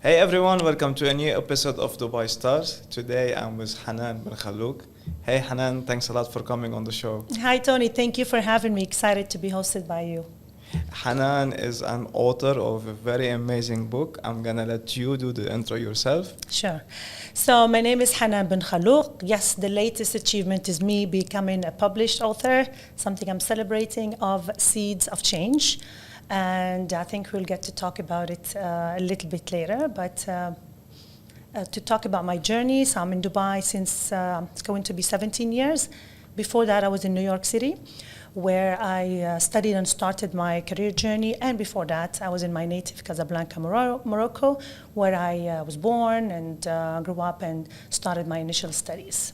Hey everyone, welcome to a new episode of Dubai Stars. Today I'm with Hanane Benkhallok. Hey Hanan, thanks a lot for coming on the show. Hi, Tony. Thank you for having me. Excited to be hosted by you. Hanan is an author of a very amazing book. I'm gonna let you do the intro yourself. Sure. So my name is Hanane Benkhallok. Yes, the latest achievement is me becoming a published author, something I'm celebrating, of Seeds of Change. And I think we'll get to talk about it a little bit later. But to talk about my journey, so I'm in Dubai since it's going to be 17 years. Before that, I was in New York City, where I studied and started my career journey. And before that, I was in my native Casablanca, Morocco, where I was born and grew up and started my initial studies.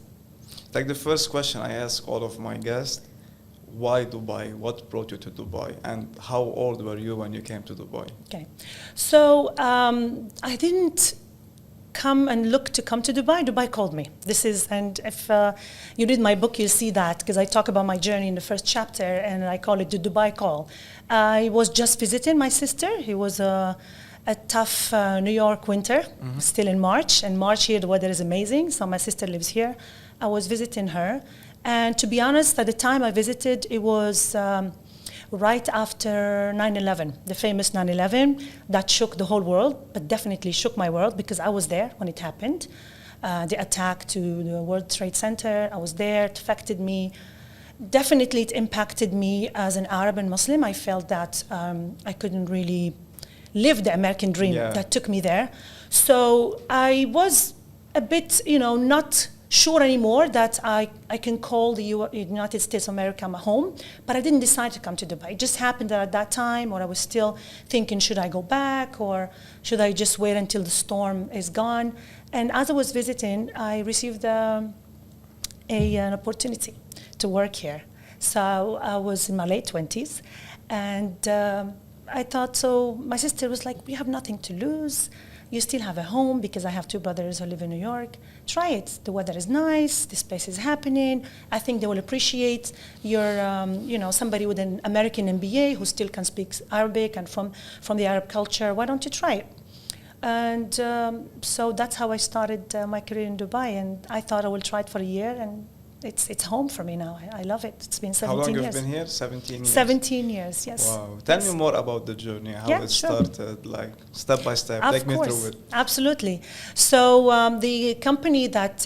Like the first question I ask all of my guests, why Dubai? What brought you to Dubai? And how old were you when you came to Dubai? Okay, so I didn't come and look to come to Dubai. Dubai called me. And if you read my book, you'll see that, because I talk about my journey in the first chapter, and I call it the Dubai call. I was just visiting my sister. It was a tough New York winter, still in March. And March here, the weather is amazing. So my sister lives here. I was visiting her. And to be honest, at the time I visited, it was right after 9/11, the famous 9/11 that shook the whole world, but definitely shook my world because I was there when it happened. The attack to the World Trade Center, I was there, it affected me. Definitely it impacted me as an Arab and Muslim. I felt that I couldn't really live the American dream that took me there. So I was a bit, not sure anymore that I can call the United States of America my home, but I didn't decide to come to Dubai. It just happened that at that time, or I was still thinking, should I go back, or should I just wait until the storm is gone? And as I was visiting, I received an opportunity to work here. So I was in my late 20s, and I thought, so my sister was like, we have nothing to lose. You still have a home, because I have two brothers who live in New York. Try it. The weather is nice. This place is happening. I think they will appreciate your, somebody with an American MBA who still can speak Arabic and from the Arab culture. Why don't you try it? And so that's how I started my career in Dubai. And I thought I will try it for a year, and it's home for me now. I love it. It's been 17 years. How long have you been here? 17 years? 17 years, yes. Wow. Tell me more about the journey, how it started, like step by step. Take me through it. Absolutely. So the company that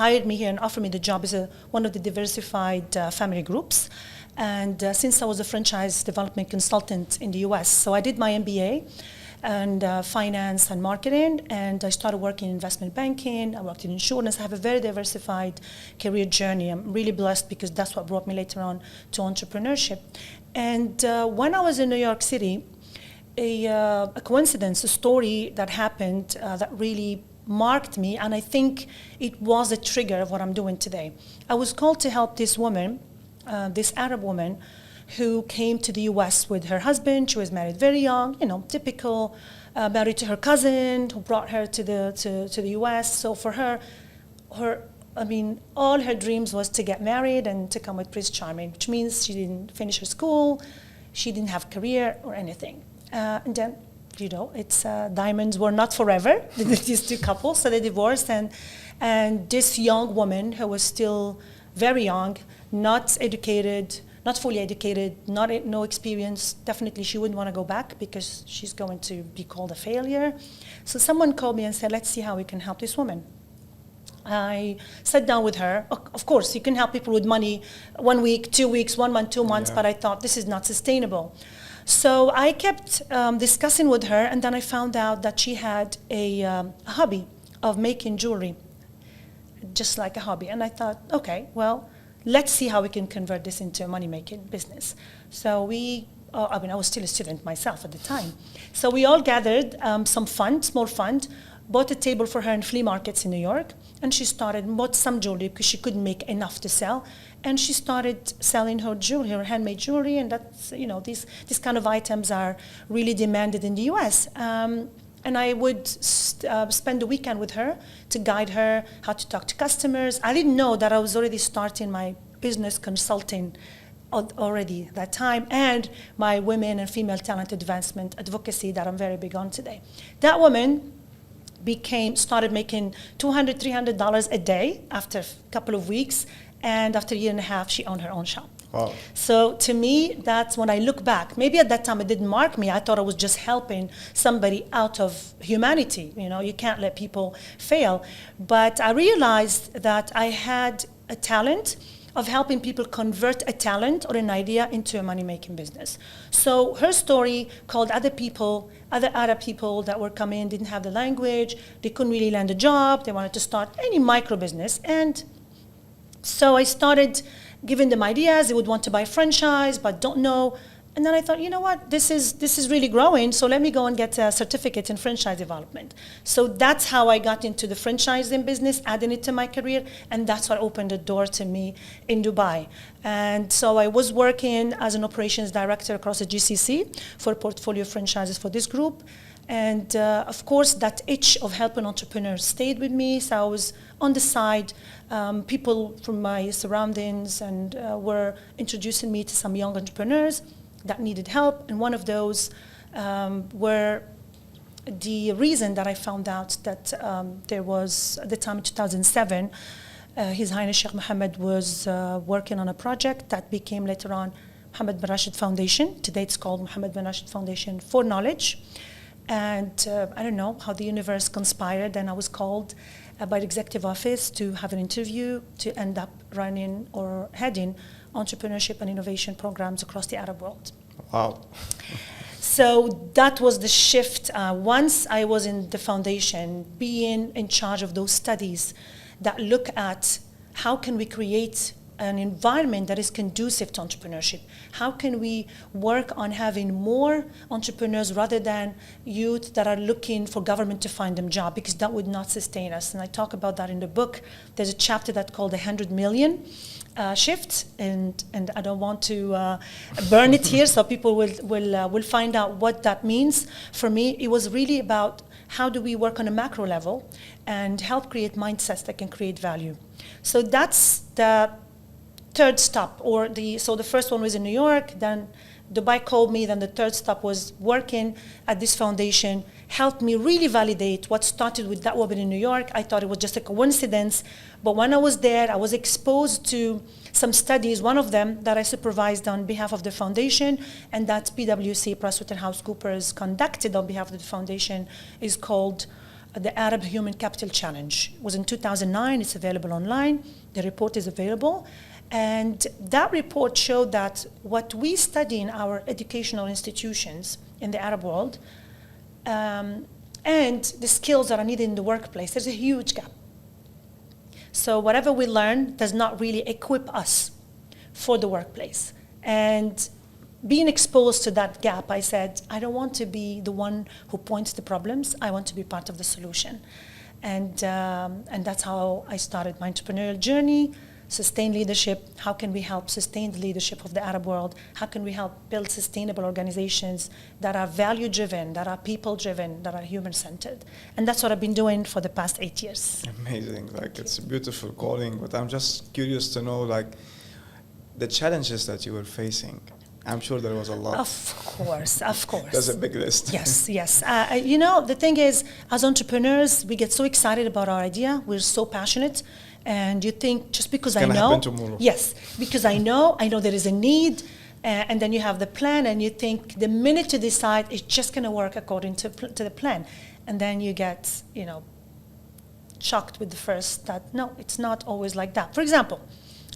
hired me here and offered me the job is one of the diversified family groups. And since I was a franchise development consultant in the US, so I did my MBA and finance and marketing, and I started working in investment banking. I worked in insurance. I have a very diversified career journey. I'm really blessed because that's what brought me later on to entrepreneurship. And when I was in New York City, a coincidence, a story that happened that really marked me, and I think it was a trigger of what I'm doing today. I was called to help this woman, this Arab woman, who came to the US with her husband. She was married very young, typical, married to her cousin who brought her to the US. So for her, all her dreams was to get married and to come with Prince Charming, which means she didn't finish her school, she didn't have a career or anything. And then, it's diamonds were not forever, these two couples, so they divorced. And this young woman who was still very young, not educated, not fully educated, no experience. Definitely she wouldn't want to go back because she's going to be called a failure. So someone called me and said, let's see how we can help this woman. I sat down with her. Of course, you can help people with money 1 week, 2 weeks, 1 month, 2 months, but I thought this is not sustainable. So I kept discussing with her, and then I found out that she had a hobby of making jewelry, just like a hobby. And I thought, okay, well, let's see how we can convert this into a money-making business. So I was still a student myself at the time. So we all gathered some fund, small fund, bought a table for her in flea markets in New York, and she bought some jewelry because she couldn't make enough to sell. And she started selling her jewelry, her handmade jewelry, and that's, these kind of items are really demanded in the US. And I would spend the weekend with her to guide her how to talk to customers. I didn't know that I was already starting my business consulting already that time, and my women and female talent advancement advocacy that I'm very big on today. That woman started making $200, $300 a day after a couple of weeks, and after a year and a half, she owned her own shop. Wow. So to me, that's when I look back. Maybe at that time it didn't mark me. I thought I was just helping somebody out of humanity. You can't let people fail. But I realized that I had a talent of helping people convert a talent or an idea into a money-making business. So her story called other Arab people that were coming, didn't have the language, they couldn't really land a job, they wanted to start any micro business. And so I started giving them ideas. They would want to buy franchise, but don't know. And then I thought, you know what, this is really growing, so let me go and get a certificate in franchise development. So that's how I got into the franchising business, adding it to my career, and that's what opened the door to me in Dubai. And so I was working as an operations director across the GCC for a portfolio of franchises for this group. And of course, that itch of helping entrepreneurs stayed with me, so I was on the side. People from my surroundings and were introducing me to some young entrepreneurs that needed help, and one of those were the reason that I found out that there was, at the time in 2007, His Highness Sheikh Mohammed was working on a project that became later on Mohammed bin Rashid Foundation. Today it's called Mohammed bin Rashid Foundation for Knowledge. And I don't know how the universe conspired, and I was called by the executive office to have an interview to end up running or heading entrepreneurship and innovation programs across the Arab world. Wow. So that was the shift. Once I was in the foundation, being in charge of those studies that look at how can we create an environment that is conducive to entrepreneurship. How can we work on having more entrepreneurs rather than youth that are looking for government to find them jobs, because that would not sustain us. And I talk about that in the book. There's a chapter that's called the 100 million shift, and I don't want to burn it here, so people will find out what that means. For me, it was really about how do we work on a macro level and help create mindsets that can create value. So that's the third stop, so the first one was in New York, then Dubai called me, then the third stop was working at this foundation, helped me really validate what started with that woman in New York. I thought it was just a coincidence, but when I was there, I was exposed to some studies, one of them that I supervised on behalf of the foundation, and that PwC, PricewaterhouseCoopers, conducted on behalf of the foundation, is called the Arab Human Capital Challenge. It was in 2009, it's available online, the report is available. And that report showed that what we study in our educational institutions in the Arab world and the skills that are needed in the workplace, there's a huge gap. So whatever we learn does not really equip us for the workplace. And being exposed to that gap, I said, I don't want to be the one who points the problems. I want to be part of the solution. And that's how I started my entrepreneurial journey. Sustained leadership, how can we help sustain the leadership of the Arab world? How can we help build sustainable organizations that are value-driven, that are people-driven, that are human-centered? And that's what I've been doing for the past 8 years. Amazing, it's a beautiful calling, but I'm just curious to know, the challenges that you were facing. I'm sure there was a lot. Of course. There's a big list. Yes. The thing is, as entrepreneurs, we get so excited about our idea. We're so passionate. And you think, just because I know, yes, because I know there is a need, and then you have the plan, and you think the minute you decide it's just going to work according to the plan, and then you get, shocked with the first that no, it's not always like that. For example,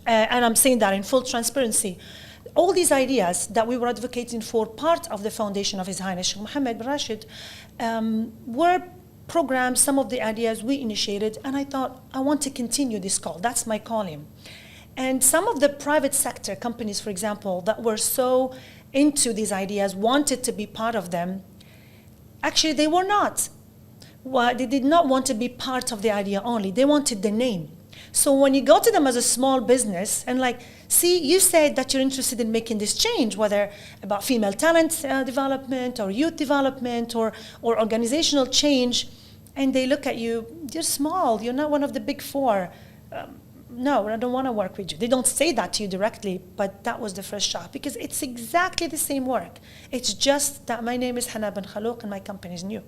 and I'm saying that in full transparency, all these ideas that we were advocating for, part of the foundation of His Highness Sheikh Mohammed bin Rashid, were programs, some of the ideas we initiated, and I thought, I want to continue this call. That's my calling. And some of the private sector companies, for example, that were so into these ideas, wanted to be part of them. Actually, they were not. Well, they did not want to be part of the idea only. They wanted the name. So when you go to them as a small business and see, you said that you're interested in making this change, whether about female talent development or youth development or organizational change, and they look at you, you're small, you're not one of the big four. no, I don't want to work with you. They don't say that to you directly, but that was the first shock because it's exactly the same work. It's just that my name is Hanane Benkhallok and my company is new.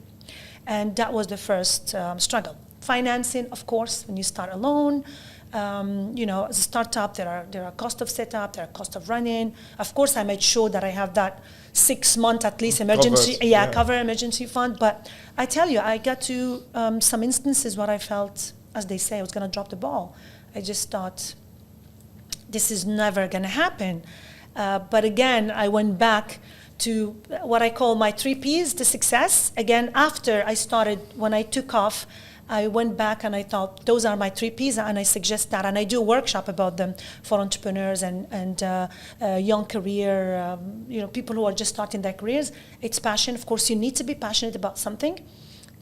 And that was the first struggle. Financing, of course, when you start alone, as a startup, there are costs of setup, there are costs of running. Of course, I made sure that I have that 6 month at least emergency, cover emergency fund. But I tell you, I got to some instances where I felt, as they say, I was going to drop the ball. I just thought, this is never going to happen. But again, I went back to what I call my 3 Ps, the success. Again, after I started, when I took off, I went back and I thought, those are my 3 Ps, and I suggest that. And I do a workshop about them for entrepreneurs and young career, people who are just starting their careers. It's passion. Of course, you need to be passionate about something.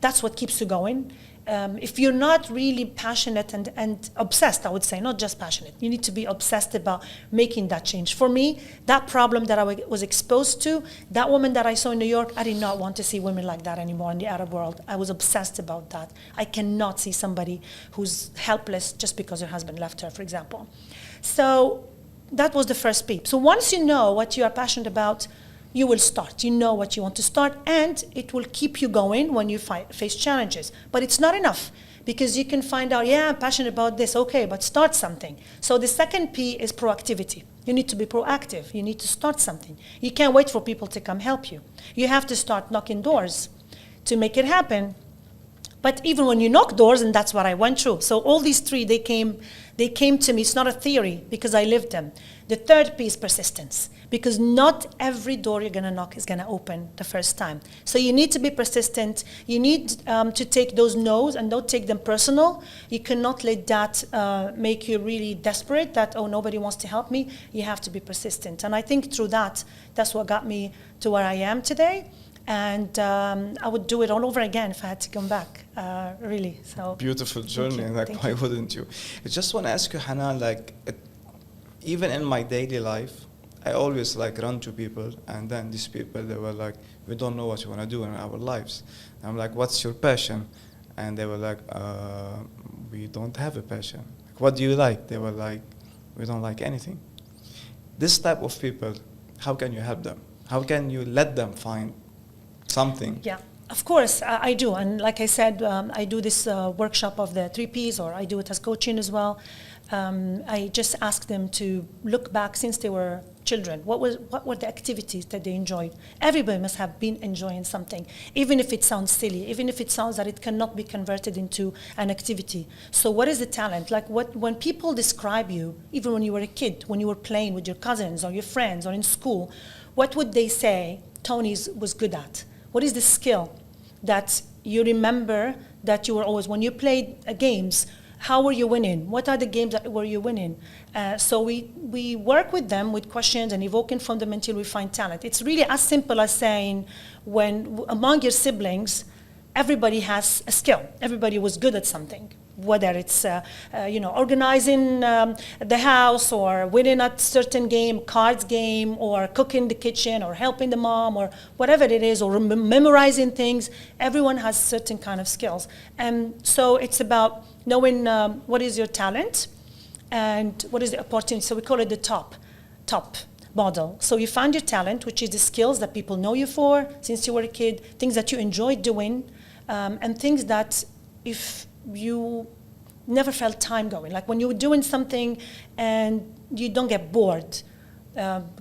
That's what keeps you going. If you're not really passionate and obsessed, I would say, not just passionate, you need to be obsessed about making that change. For me, that problem that I was exposed to, that woman that I saw in New York, I did not want to see women like that anymore in the Arab world. I was obsessed about that. I cannot see somebody who's helpless just because her husband left her, for example. So that was the first peep. So once you know what you are passionate about, you will start. You know what you want to start, and it will keep you going when you face challenges. But it's not enough, because you can find out, yeah, I'm passionate about this, okay, but start something. So the second P is proactivity. You need to be proactive. You need to start something. You can't wait for people to come help you. You have to start knocking doors to make it happen. But even when you knock doors, and that's what I went through. So all these 3, they came to me. It's not a theory, because I lived them. The third P is persistence, because not every door you're going to knock is going to open the first time. So you need to be persistent. You need to take those no's and don't take them personal. You cannot let that make you really desperate, that, oh, nobody wants to help me. You have to be persistent. And I think through that, that's what got me to where I am today. And I would do it all over again if I had to come back, really. So beautiful journey, why wouldn't you? I just want to ask you, Hanane, even in my daily life, I always run to people, and then these people, they were like, we don't know what you want to do in our lives. And I'm like, what's your passion? And they were like, we don't have a passion. What do you like? They were like, we don't like anything. This type of people, how can you help them? How can you let them find something? Yeah, of course, I do. And like I said, I do this workshop of the 3 Ps, or I do it as coaching as well. I just ask them to look back since they were children. What were the activities that they enjoyed? Everybody must have been enjoying something, even if it sounds silly, even if it sounds that it cannot be converted into an activity. So what is the talent? When people describe you, even when you were a kid, when you were playing with your cousins or your friends or in school, what would they say Tony was good at? What is the skill that you remember that you were always, when you played games, how were you winning? What are the games that were you winning? So we work with them with questions and evoking from them until we find talent. It's really as simple as saying, when among your siblings, everybody has a skill. Everybody was good at something, whether it's organizing the house, or winning at certain game, cards game, or cooking the kitchen, or helping the mom, or whatever it is, or memorizing things. Everyone has certain kind of skills. And so it's about knowing what is your talent and what is the opportunity. So we call it the top model. So you find your talent, which is the skills that people know you for since you were a kid, things that you enjoy doing, and things that if you never felt time going, like when you were doing something and you don't get bored,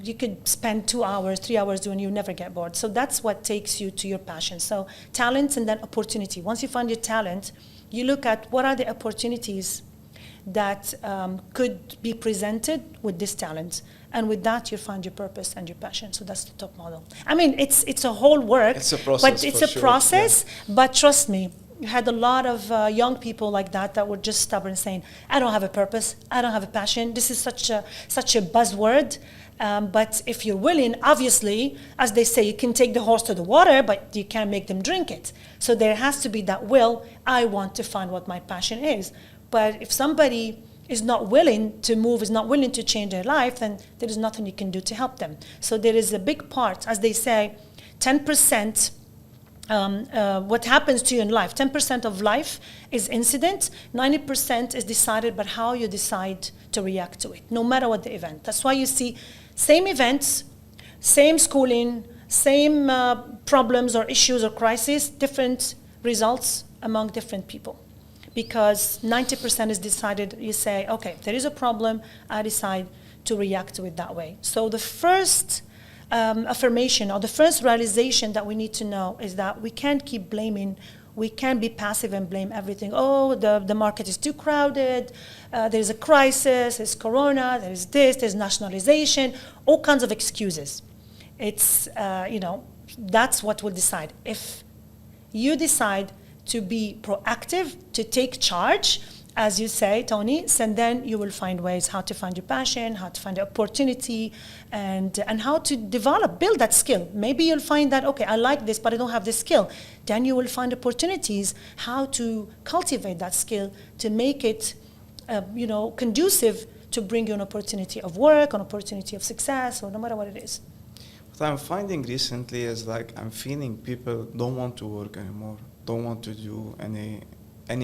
you could spend 2 hours, 3 hours doing, you never get bored. So that's what takes you to your passion. So talent and then opportunity. Once you find your talent, you look at what are the opportunities that could be presented with this talent. And with that, you find your purpose and your passion. So that's the top model. I mean, it's a whole work. It's a process, but it's a process. Yeah. But trust me, you had a lot of young people like that were just stubborn, saying, I don't have a purpose, I don't have a passion. This is such a buzzword. But if you're willing, obviously, as they say, you can take the horse to the water, but you can't make them drink it. So there has to be that will. I want to find what my passion is. But if somebody is not willing to move, is not willing to change their life, then there is nothing you can do to help them. So there is a big part, as they say, 10% what happens to you in life. 10% of life is incident, 90% is decided by how you decide to react to it, no matter what the event. That's why you see same events, same schooling, same problems or issues or crises, different results among different people. Because 90% is decided, you say, okay, there is a problem, I decide to react to it that way. So the first affirmation or the first realization that we need to know is that we can't keep blaming. We can't be passive and blame everything. Oh, the market is too crowded, there's a crisis, there's corona, there's this, there's nationalization, all kinds of excuses. It's, that's what will decide. If you decide to be proactive, to take charge, as you say, Tony, and then you will find ways how to find your passion, how to find the opportunity, and how to build that skill. Maybe you'll find that, okay, I like this, but I don't have this skill. Then you will find opportunities how to cultivate that skill to make it, conducive to bring you an opportunity of work, an opportunity of success, or no matter what it is. What I'm finding recently is like I'm feeling people don't want to work anymore, don't want to do any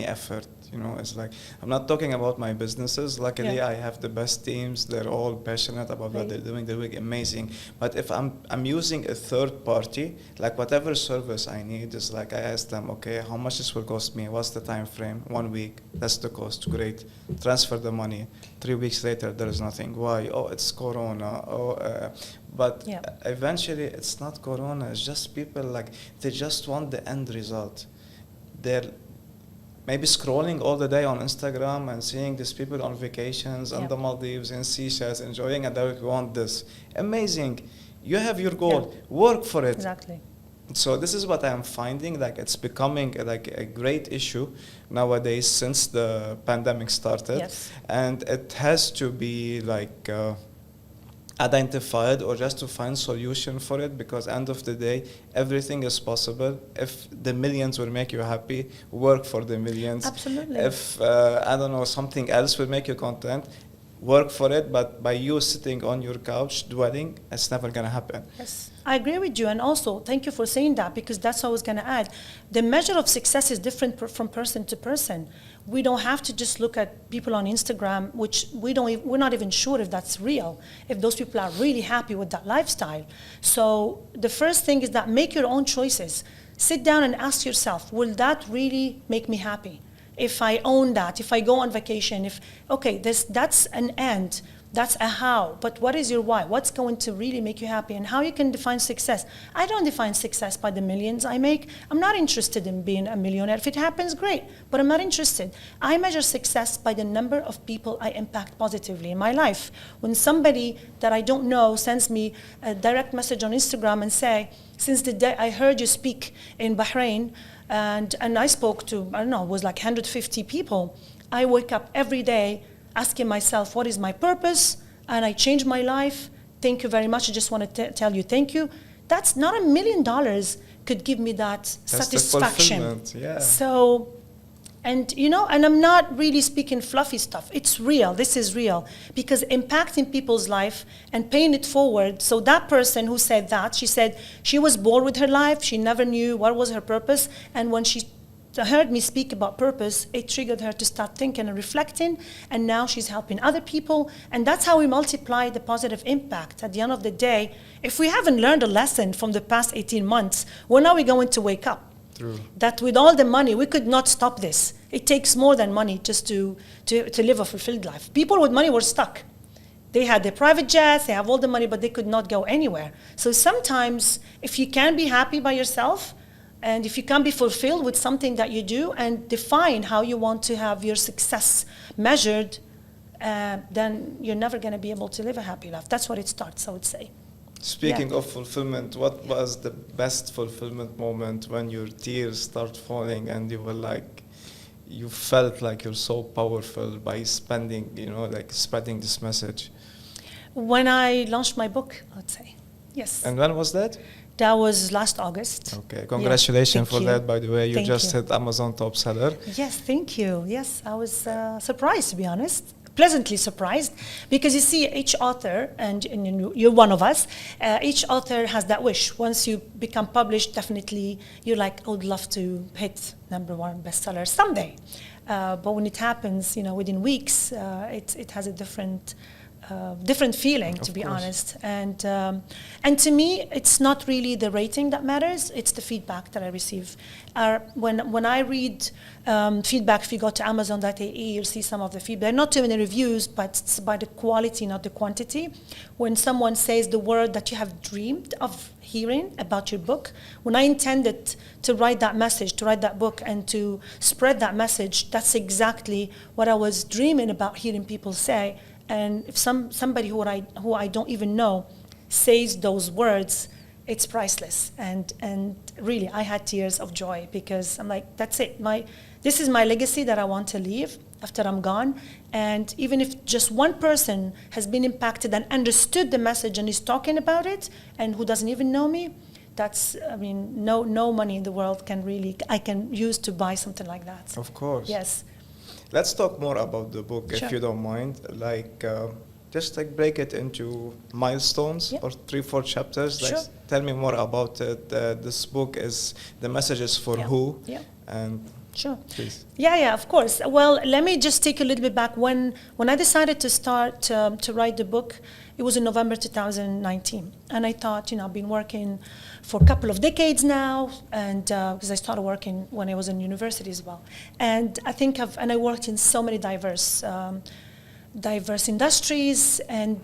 effort. It's like, I'm not talking about my businesses. Luckily, I have the best teams. They're all passionate about what they're doing. They're doing amazing. But if I'm using a third party, like whatever service I need, is like I ask them, okay, how much this will cost me? What's the time frame? 1 week. That's the cost. Great. Transfer the money. 3 weeks later, there is nothing. Why? Oh, it's Corona. But eventually, it's not Corona. It's just people, like, they just want the end result. They're maybe scrolling all the day on Instagram and seeing these people on vacations on the Maldives and Seychelles enjoying, and they want this. Amazing. You have your goal. Work for it. Exactly. So this is what I'm finding, like it's becoming like a great issue nowadays since the pandemic started. Yes. And it has to be like identified or just to find solution for it, because end of the day everything is possible. If the millions will make you happy, work for the millions. Absolutely. If something else will make you content, work for it. But by you sitting on your couch dwelling, it's never going to happen. Yes, I agree with you. And also thank you for saying that, because that's what I was going to add. The measure of success is different from person to person. We don't have to just look at people on Instagram, which we're not even sure if that's real, if those people are really happy with that lifestyle. So the first thing is that make your own choices. Sit down and ask yourself, will that really make me happy? If I own that, if I go on vacation, that's an end. That's a how, but what is your why? What's going to really make you happy, and how you can define success? I don't define success by the millions I make. I'm not interested in being a millionaire. If it happens, great, but I'm not interested. I measure success by the number of people I impact positively in my life. When somebody that I don't know sends me a direct message on Instagram and say, since the day I heard you speak in Bahrain, and I spoke to, it was like 150 people, I wake up every day asking myself, what is my purpose? And I changed my life. Thank you very much. I just want to tell you thank you. That's not $1 million could give me that satisfaction. Yeah. So, and I'm not really speaking fluffy stuff. It's real. This is real. Because impacting people's life and paying it forward. So that person who said that, she said she was bored with her life. She never knew what was her purpose. And when she heard me speak about purpose, it triggered her to start thinking and reflecting, and now she's helping other people, and that's how we multiply the positive impact. At the end of the day, if we haven't learned a lesson from the past 18 months, when are we going to wake up? True. That with all the money, we could not stop this. It takes more than money just to live a fulfilled life. People with money were stuck. They had their private jets, they have all the money, but they could not go anywhere. So sometimes, if you can be happy by yourself, and if you can be fulfilled with something that you do and define how you want to have your success measured, then you're never going to be able to live a happy life. That's what it starts, I would say. Speaking of fulfillment, what was the best fulfillment moment when your tears start falling and you were like, you felt like you're so powerful by spreading this message? When I launched my book, I'd say. Yes. And when was that? That was last August. Okay, congratulations for that, by the way. You Thank just you. hit Amazon top seller. Yes, thank you. Yes, I was surprised, to be honest. pleasantly surprised, because you see each author, and you're one of us, each author has that wish. Once you become published, definitely you're like, I would love to hit #1 bestseller someday. But when it happens, within weeks, it has a different feeling, to be honest. And to me, it's not really the rating that matters, it's the feedback that I receive. When I read feedback, if you go to Amazon.ae, you'll see some of the feedback. Not too many reviews, but it's by the quality, not the quantity. When someone says the word that you have dreamed of hearing about your book, when I intended to write that message, to write that book, and to spread that message, that's exactly what I was dreaming about hearing people say. And if somebody who I don't even know says those words, it's priceless. And really, I had tears of joy, because I'm like, that's it. This is my legacy that I want to leave after I'm gone. And even if just one person has been impacted and understood the message and is talking about it, and who doesn't even know me, that's, no money in the world I can use to buy something like that. Of course. Yes. Let's talk more about the book, Sure. if you don't mind. Just break it into milestones, or 3-4 chapters. Sure. Tell me more about it. This book the message is for who? Yeah. And Sure. please. Yeah, of course. Well, let me just take a little bit back. When I decided to start to write the book, it was in November 2019. And I thought, I've been working for a couple of decades now, and because I started working when I was in university as well. And I worked in so many diverse industries, and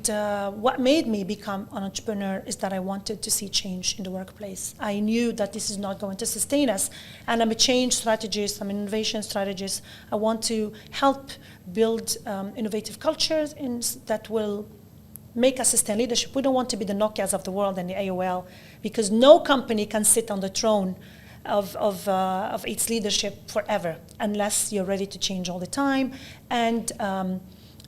what made me become an entrepreneur is that I wanted to see change in the workplace. I knew that this is not going to sustain us, and I'm a change strategist, I'm an innovation strategist. I want to help build innovative cultures that will make us sustain leadership. We don't want to be the Nokias of the world and the AOL, because no company can sit on the throne of its leadership forever unless you're ready to change all the time and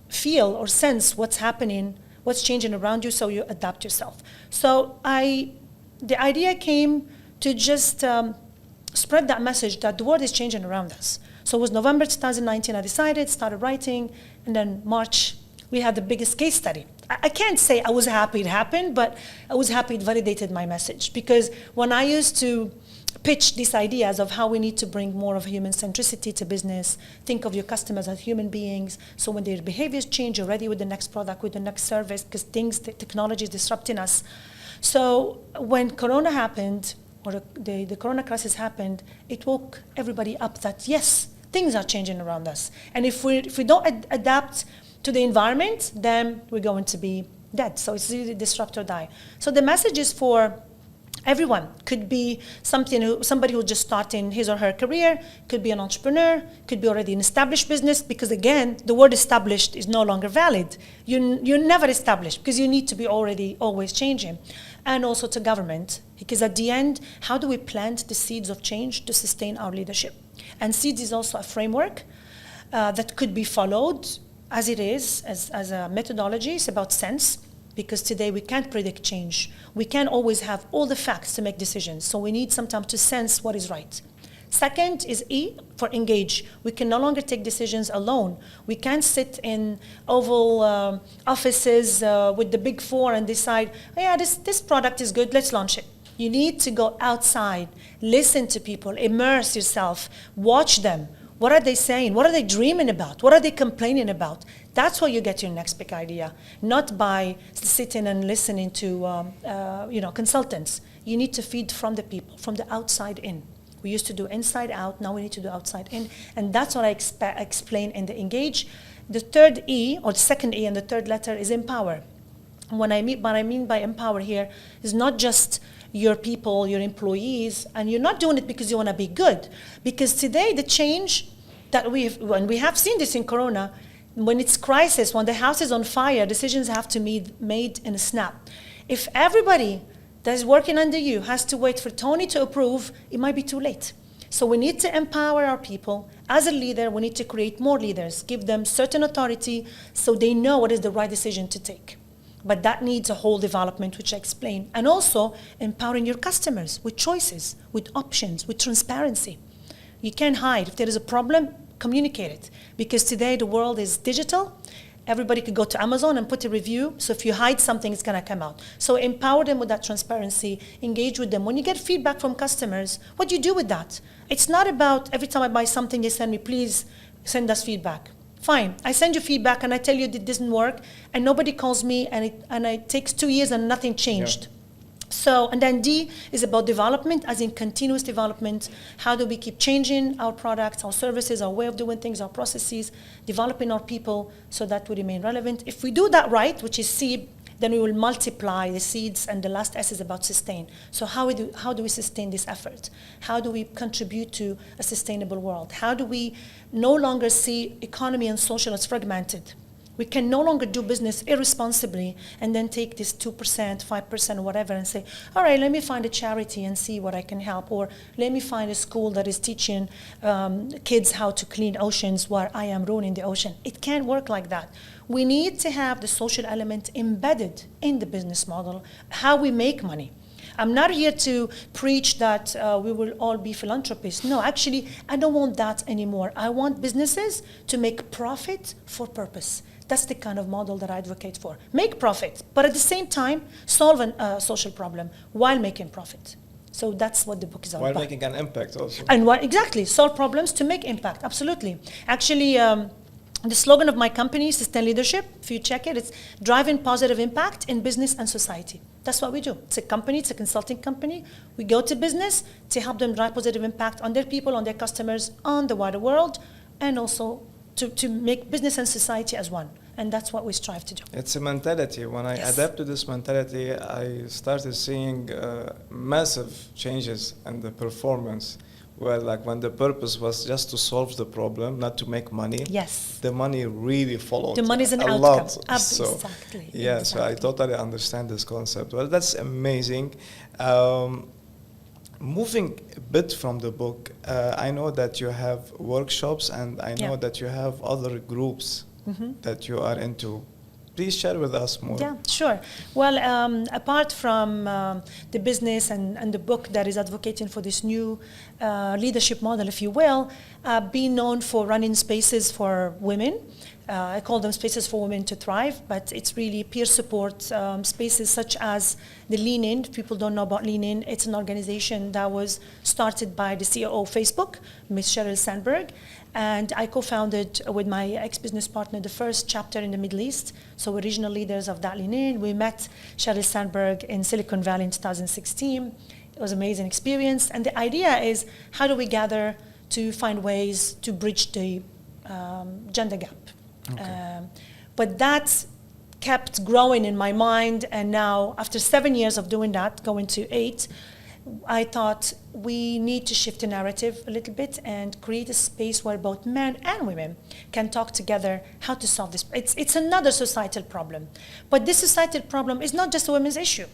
feel or sense what's happening, what's changing around you, so you adapt yourself. So the idea came to just spread that message that the world is changing around us. So it was November 2019, I decided, started writing, and then March, we had the biggest case study. I can't say I was happy it happened, but I was happy it validated my message. Because when I used to pitch these ideas of how we need to bring more of human centricity to business, think of your customers as human beings, so when their behaviors change, you're ready with the next product, with the next service, because technology is disrupting us. So when Corona happened, or the Corona crisis happened, it woke everybody up that, yes, things are changing around us. And if we don't adapt to the environment, then we're going to be dead. So it's really disrupt or die. So the message is for everyone. Could be somebody who's just starting his or her career, could be an entrepreneur, could be already an established business, because again, the word established is no longer valid. You're never established, because you need to be always changing. And also to government, because at the end, how do we plant the seeds of change to sustain our leadership? And seeds is also a framework that could be followed as it is, as a methodology. It's about sense, because today we can't predict change. We can't always have all the facts to make decisions, so we need sometimes to sense what is right. Second is E, for engage. We can no longer take decisions alone. We can't sit in oval offices with the big four and decide, oh yeah, this product is good, let's launch it. You need to go outside, listen to people, immerse yourself, watch them. What are they saying? What are they dreaming about? What are they complaining about? That's how you get your next big idea, not by sitting and listening to consultants. You need to feed from the people, from the outside in. We used to do inside out, now we need to do outside in. And that's what I explain in the engage. The third E, or the second E and the third letter is empower. What I mean by empower here is not just your people, your employees, and you're not doing it because you want to be good. Because today the change that we have seen this in Corona, when it's crisis, when the house is on fire, decisions have to be made in a snap. If everybody that is working under you has to wait for Tony to approve, it might be too late. So we need to empower our people. As a leader, we need to create more leaders, give them certain authority so they know what is the right decision to take. But that needs a whole development, which I explained. And also empowering your customers with choices, with options, with transparency. You can't hide. If there is a problem, communicate it. Because today the world is digital, Everybody could go to Amazon and put a review. So if you hide something, it's going to come out. So empower them with that transparency. Engage with them. When you get feedback from customers, what do you do with that? It's not about every time I buy something, they send me, please send us feedback. Fine, I send you feedback and I tell you it didn't work, and nobody calls me, and it takes 2 years and nothing changed. Yeah. So, and then D is about development, as in continuous development. How do we keep changing our products, our services, our way of doing things, our processes, developing our people so that we remain relevant? If we do that right, which is C, then we will multiply the seeds, and the last S is about sustain. So how do we sustain this effort? How do we contribute to a sustainable world? How do we no longer see economy and social as fragmented? We can no longer do business irresponsibly and then take this 2%, 5%, or whatever and say, all right, let me find a charity and see what I can help. Or let me find a school that is teaching kids how to clean oceans while I am ruining the ocean. It can't work like that. We need to have the social element embedded in the business model, how we make money. I'm not here to preach that we will all be philanthropists. No, actually, I don't want that anymore. I want businesses to make profit for purpose. That's the kind of model that I advocate for. Make profit, but at the same time, solve a social problem while making profit. So that's what the book is all about. While making an impact also. And exactly, solve problems to make impact, absolutely. Actually, the slogan of my company, Sustain Leadership, if you check it, it's driving positive impact in business and society. That's what we do. It's a company, it's a consulting company. We go to business to help them drive positive impact on their people, on their customers, on the wider world, and also to make business and society as one. And that's what we strive to do. It's a mentality. When I adapt to this mentality, I started seeing massive changes in the performance. Well, like when the purpose was just to solve the problem, not to make money. Yes. The money really followed. The money is an outcome. Lot. Exactly. Yeah, exactly. so I totally understand this concept. Well, that's amazing. Moving a bit from the book, I know that you have workshops, and I know that you have other groups that you are into. Please share with us more. Yeah, sure. Well, apart from the business and the book that is advocating for this new leadership model, if you will, being known for running spaces for women. I call them spaces for women to thrive, but it's really peer support spaces such as the Lean In. If people don't know about Lean In, it's an organization that was started by the CEO of Facebook, Ms. Sheryl Sandberg. And I co-founded with my ex-business partner the first chapter in the Middle East. So we're regional leaders of that Lean In. We met Sheryl Sandberg in Silicon Valley in 2016. It was an amazing experience. And the idea is, how do we gather to find ways to bridge the gender gap? Okay. But that kept growing in my mind. And now, after 7 years of doing that, going to 8, I thought we need to shift the narrative a little bit and create a space where both men and women can talk together how to solve this. It's another societal problem. But this societal problem is not just a women's issue.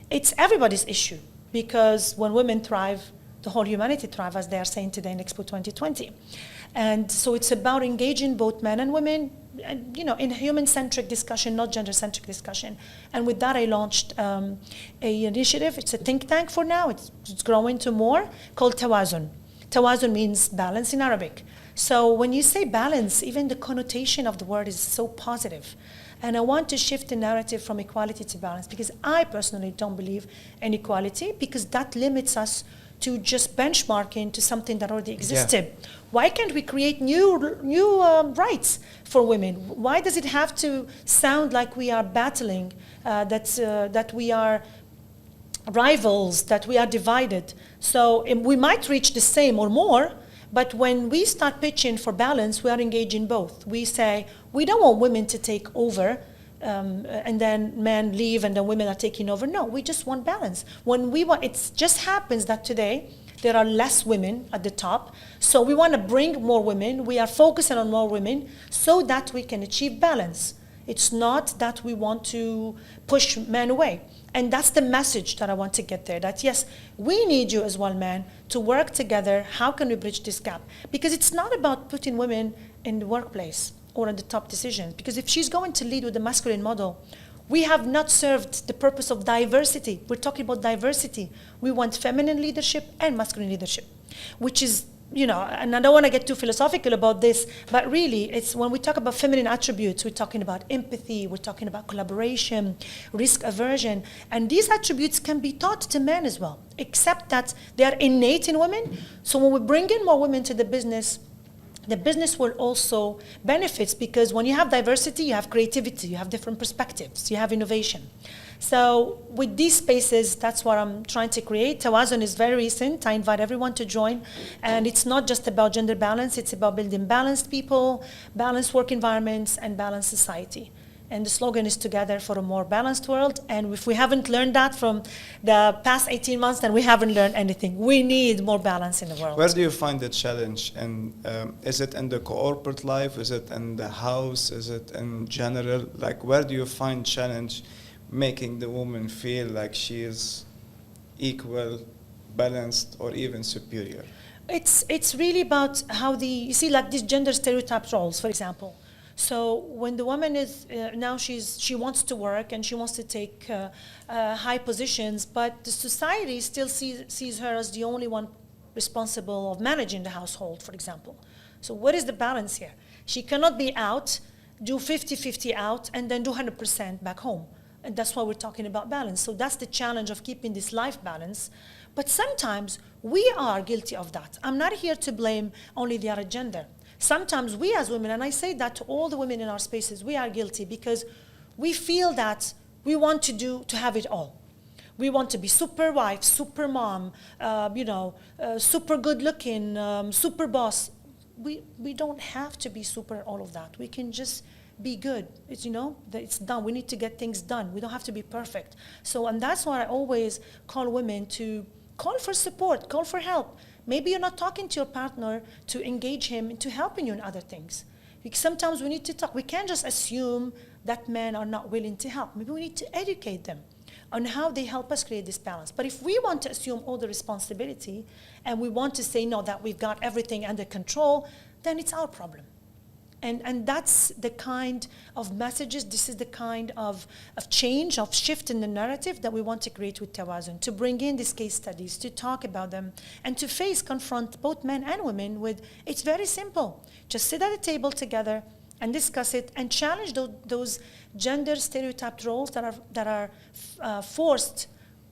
It's everybody's issue, because when women thrive, the whole humanity thrives, as they are saying today in Expo 2020. And so it's about engaging both men and women, in human-centric discussion, not gender-centric discussion. And with that, I launched a initiative. It's a think tank for now. It's growing to more, called Tawazun. Tawazun means balance in Arabic. So when you say balance, even the connotation of the word is so positive. And I want to shift the narrative from equality to balance, because I personally don't believe in equality, because that limits us to just benchmarking to something that already existed. Yeah. Why can't we create new rights for women? Why does it have to sound like we are battling, that we are rivals, that we are divided? So we might reach the same or more, but when we start pitching for balance, we are engaging both. We say, we don't want women to take over, and then men leave and then women are taking over. No, we just want balance. It just happens that today there are less women at the top, so we want to bring more women. We are focusing on more women so that we can achieve balance. It's not that we want to push men away. And that's the message that I want to get there, that yes, we need you as one man to work together. How can we bridge this gap? Because it's not about putting women in the workplace or in the top decisions. Because if she's going to lead with the masculine model, we have not served the purpose of diversity. We're talking about diversity. We want feminine leadership and masculine leadership, which is you know, and I don't want to get too philosophical about this, but really, it's when we talk about feminine attributes, we're talking about empathy, we're talking about collaboration, risk aversion, and these attributes can be taught to men as well, except that they are innate in women. So when we bring in more women to the business will also benefit, because when you have diversity, you have creativity, you have different perspectives, you have innovation. So with these spaces, that's what I'm trying to create. Tawazun is very recent. I invite everyone to join. And it's not just about gender balance, it's about building balanced people, balanced work environments, and balanced society. And the slogan is together for a more balanced world. And if we haven't learned that from the past 18 months, then we haven't learned anything. We need more balance in the world. Where do you find the challenge? And is it in the corporate life? Is it in the house? Is it in general? Like, where do you find challenge making the woman feel like she is equal, balanced, or even superior? It's really about how you see, like these gender stereotype roles, for example. So when the woman is now she wants to work and she wants to take high positions, but the society still sees her as the only one responsible of managing the household, for example. So what is the balance here? She cannot be out, do 50-50 out, and then do 100% back home. And that's why we're talking about balance. So that's the challenge of keeping this life balance. But sometimes we are guilty of that. I'm not here to blame only the other gender. Sometimes we as women, and I say that to all the women in our spaces, we are guilty because we feel that we want to have it all. We want to be super wife, super mom, super good looking, super boss. We don't have to be super all of that. We can just be good. It's done. We need to get things done. We don't have to be perfect. So, and that's why I always call women to call for support, call for help. Maybe you're not talking to your partner to engage him into helping you in other things. Because sometimes we need to talk. We can't just assume that men are not willing to help. Maybe we need to educate them on how they help us create this balance. But if we want to assume all the responsibility and we want to say no, that we've got everything under control, then it's our problem. And that's the kind of messages, this is the kind of change, of shift in the narrative that we want to create with Tawazun, to bring in these case studies, to talk about them, and to confront both men and women with, it's very simple. Just sit at a table together and discuss it and challenge those gender stereotyped roles that are forced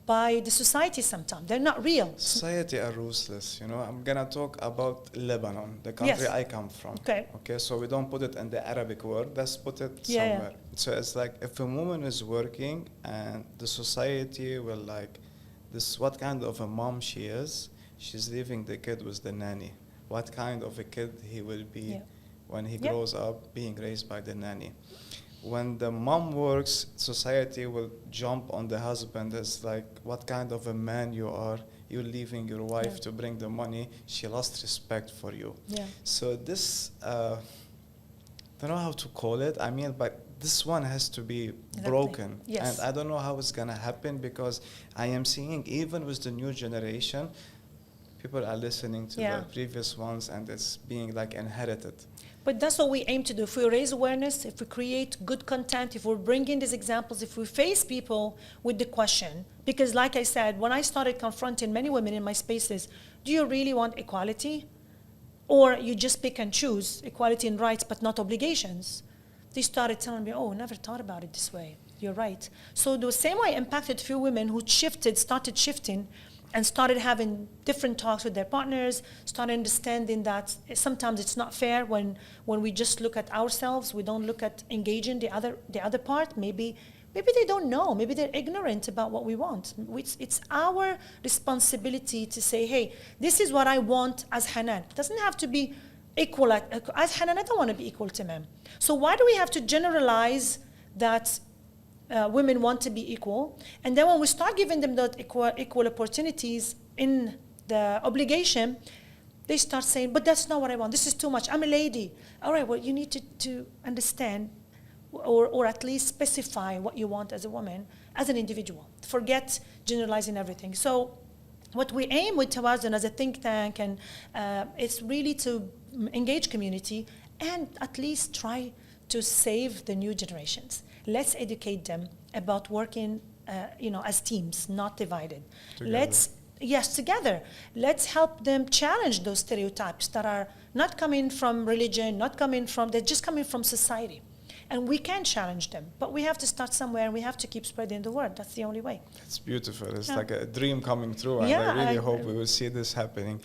by the society sometimes. They're not real. Society are ruthless. I'm going to talk about Lebanon, the country I come from. Okay, so we don't put it in the Arabic word. Let's put it somewhere. Yeah. So it's like if a woman is working and the society will like this, what kind of a mom she is, she's leaving the kid with the nanny. What kind of a kid he will be when he grows up being raised by the nanny. When the mom works, society will jump on the husband as like, what kind of a man you are. You're leaving your wife to bring the money. She lost respect for you. Yeah. So this, I don't know how to call it. I mean, but this one has to be broken. Yes. And I don't know how it's going to happen because I am seeing even with the new generation, people are listening to the previous ones and it's being like inherited. But that's what we aim to do. If we raise awareness, if we create good content, if we bring in these examples, if we face people with the question, because like I said, when I started confronting many women in my spaces, do you really want equality? Or you just pick and choose equality and rights, but not obligations? They started telling me, oh, never thought about it this way. You're right. So the same way I impacted a few women who started shifting, and started having different talks with their partners, started understanding that sometimes it's not fair when we just look at ourselves, we don't look at engaging the other part. Maybe they don't know, maybe they're ignorant about what we want. It's our responsibility to say, hey, this is what I want as Hanane. It doesn't have to be equal. As Hanane, I don't want to be equal to men. So why do we have to generalize that women want to be equal, and then when we start giving them that equal opportunities in the obligation, they start saying, but that's not what I want, this is too much, I'm a lady. All right, well, you need to understand or at least specify what you want as a woman, as an individual. Forget generalizing everything. So what we aim with Tawazun as a think tank, and it's really to engage community and at least try to save the new generations. Let's educate them about working, as teams, not divided. Together. Let's Yes, together. Let's help them challenge those stereotypes that are not coming from religion, they're just coming from society. And we can challenge them, but we have to start somewhere and we have to keep spreading the word. That's the only way. It's beautiful. It's Yeah. like a dream coming true, and Yeah, I really I- hope we will see this happening.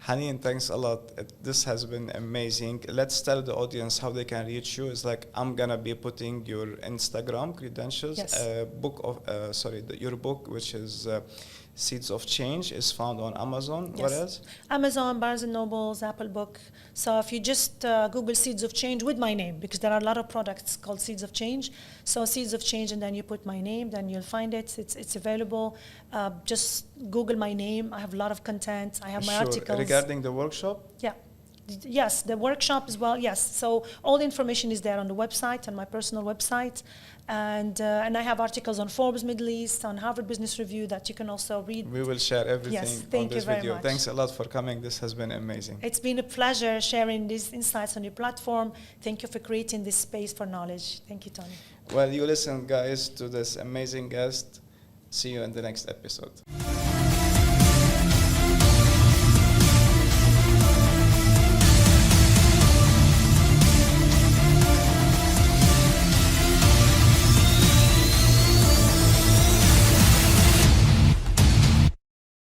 Hanane, thanks a lot. This has been amazing. Let's tell the audience how they can reach you. It's like I'm gonna be putting your Instagram credentials. Yes. Your book, which is Seeds of Change, is found on Amazon. Yes. What else? Amazon, Barnes and Nobles, Apple Book. So if you just Google Seeds of Change with my name, because there are a lot of products called Seeds of Change. So Seeds of Change, and then you put my name, then you'll find it. It's available. Just Google my name. I have a lot of content. I have my articles. Regarding the workshop? Yeah. Yes, the workshop as well. Yes, so all the information is there on the website, on my personal website, and I have articles on Forbes Middle East, on Harvard Business Review that you can also read. We will share everything Yes, on thank this you very video. much. Thanks a lot for coming. This has been amazing. It's been a pleasure sharing these insights on your platform. Thank you for creating this space for knowledge. Thank you, Tony. Well, you listen, guys, to this amazing guest. See you in the next episode.